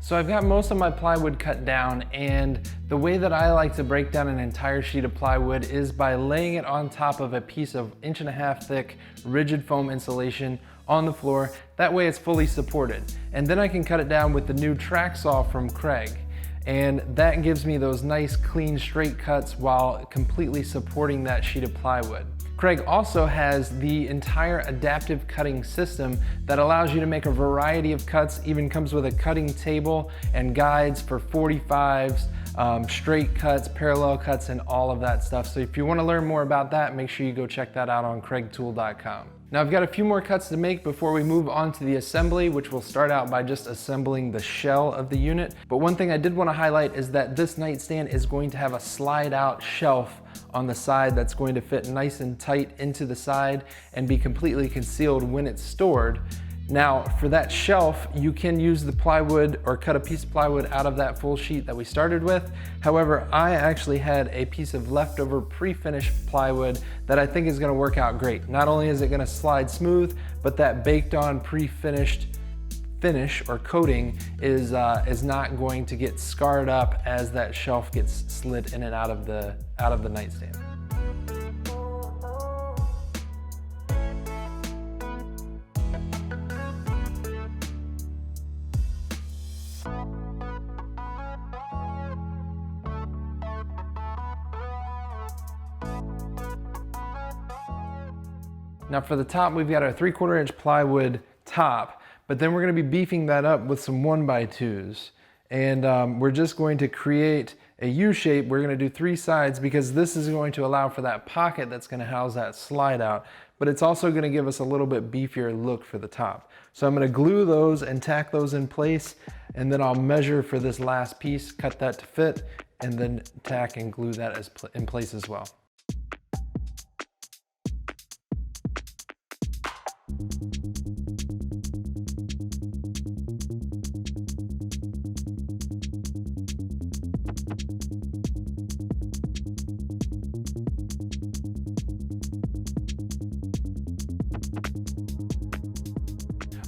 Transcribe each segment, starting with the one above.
So I've got most of my plywood cut down, and the way that I like to break down an entire sheet of plywood is by laying it on top of a piece of 1.5 inch thick rigid foam insulation on the floor. That way it's fully supported. And then I can cut it down with the new track saw from Kreg. And that gives me those nice, clean, straight cuts while completely supporting that sheet of plywood. Kreg also has the entire adaptive cutting system that allows you to make a variety of cuts, even comes with a cutting table and guides for 45s, straight cuts, parallel cuts, and all of that stuff. So if you want to learn more about that, make sure you go check that out on kregtool.com. Now I've got a few more cuts to make before we move on to the assembly, which will start out by just assembling the shell of the unit. But one thing I did want to highlight is that this nightstand is going to have a slide out shelf on the side that's going to fit nice and tight into the side and be completely concealed when it's stored. Now for that shelf, you can use the plywood or cut a piece of plywood out of that full sheet that we started with. However, I actually had a piece of leftover pre-finished plywood that I think is gonna work out great. Not only is it gonna slide smooth, but that baked on pre-finished finish or coating is not going to get scarred up as that shelf gets slid in and out of the nightstand. Now for the top, we've got our 3/4 inch plywood top, but then we're gonna be beefing that up with some 1x2s. And we're just going to create a U shape. We're gonna do 3 sides because this is going to allow for that pocket that's gonna house that slide out, but it's also gonna give us a little bit beefier look for the top. So I'm gonna glue those and tack those in place, and then I'll measure for this last piece, cut that to fit, and then tack and glue that in place as well.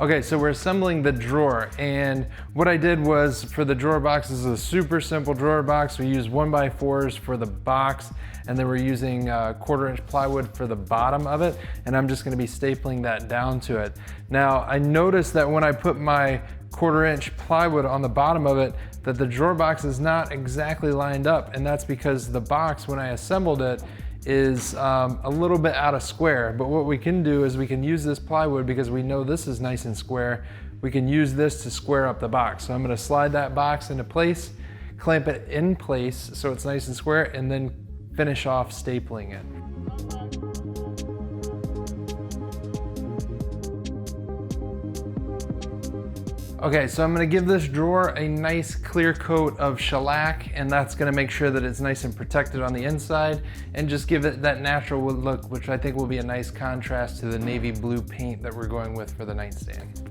Okay, so we're assembling the drawer, and what I did was for the drawer box, this is a super simple drawer box. We use 1x4s for the box, and then we're using 1/4 inch plywood for the bottom of it, and I'm just gonna be stapling that down to it. Now, I noticed that when I put my 1/4 inch plywood on the bottom of it, that the drawer box is not exactly lined up, and that's because the box, when I assembled it, is a little bit out of square. But what we can do is we can use this plywood, because we know this is nice and square, we can use this to square up the box. So I'm gonna slide that box into place, clamp it in place so it's nice and square, and then finish off stapling it. Okay, so I'm gonna give this drawer a nice clear coat of shellac, and that's gonna make sure that it's nice and protected on the inside and just give it that natural wood look, which I think will be a nice contrast to the navy blue paint that we're going with for the nightstand.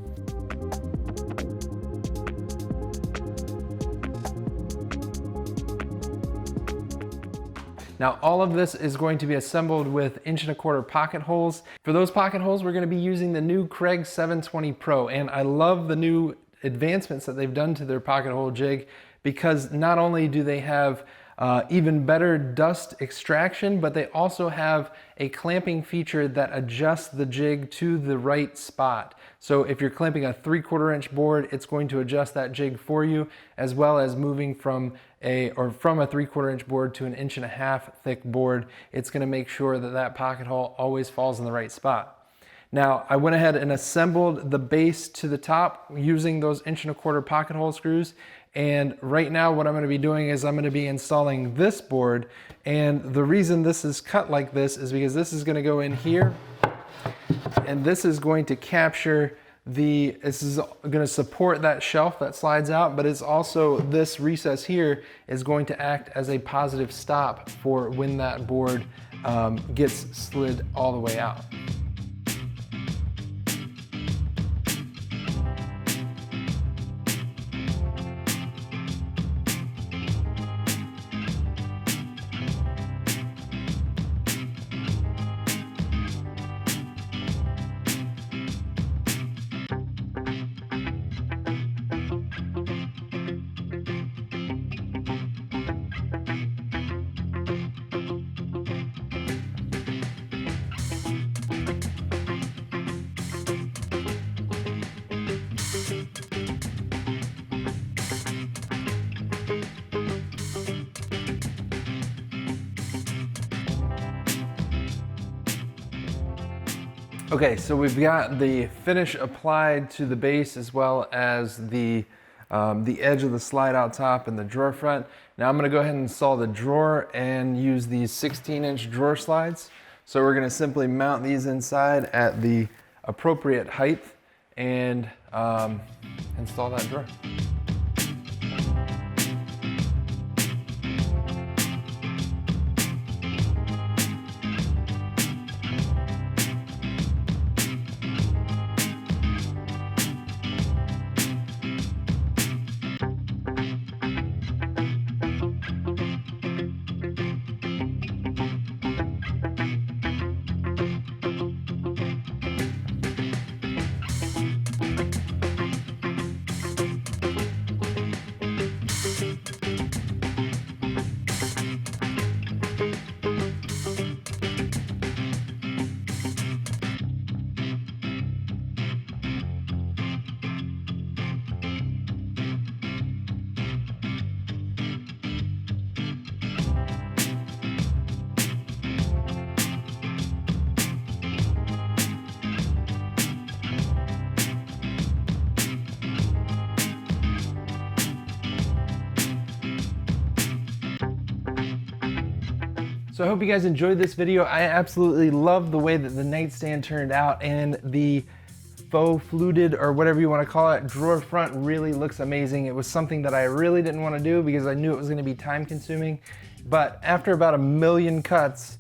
Now all of this is going to be assembled with 1¼ inch pocket holes. For those pocket holes, we're gonna be using the new Kreg 720 Pro, and I love the new advancements that they've done to their pocket hole jig, because not only do they have even better dust extraction, but they also have a clamping feature that adjusts the jig to the right spot. So if you're clamping a 3/4 inch board, it's going to adjust that jig for you, as well as moving from a 3/4 inch board to an 1.5 inch thick board. It's gonna make sure that that pocket hole always falls in the right spot. Now, I went ahead and assembled the base to the top using those 1¼ inch pocket hole screws. And right now what I'm gonna be doing is I'm gonna be installing this board. And the reason this is cut like this is because this is gonna go in here, and this is going to capture this is gonna support that shelf that slides out, but it's also, this recess here is going to act as a positive stop for when that board gets slid all the way out. Okay, so we've got the finish applied to the base as well as the edge of the slide out top and the drawer front. Now I'm gonna go ahead and install the drawer and use these 16-inch drawer slides. So we're gonna simply mount these inside at the appropriate height and install that drawer. So I hope you guys enjoyed this video. I absolutely love the way that the nightstand turned out, and the faux fluted, or whatever you want to call it, drawer front really looks amazing. It was something that I really didn't want to do because I knew it was going to be time consuming, but after about 1,000,000 cuts,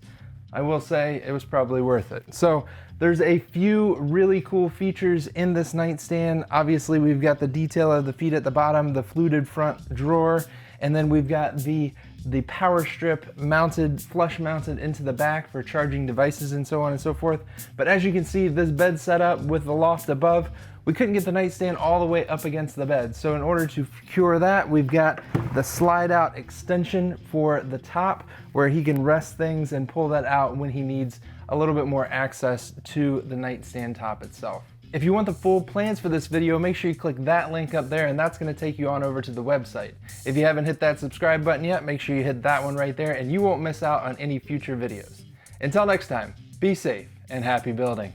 I will say it was probably worth it. So there's a few really cool features in this nightstand. Obviously we've got the detail of the feet at the bottom, the fluted front drawer, and then we've got the power strip mounted, flush mounted into the back for charging devices and so on and so forth. But as you can see, this bed setup with the loft above, we couldn't get the nightstand all the way up against the bed. So in order to cure that, we've got the slide out extension for the top where he can rest things and pull that out when he needs a little bit more access to the nightstand top itself. If you want the full plans for this video, make sure you click that link up there, and that's gonna take you on over to the website. If you haven't hit that subscribe button yet, make sure you hit that one right there and you won't miss out on any future videos. Until next time, be safe and happy building.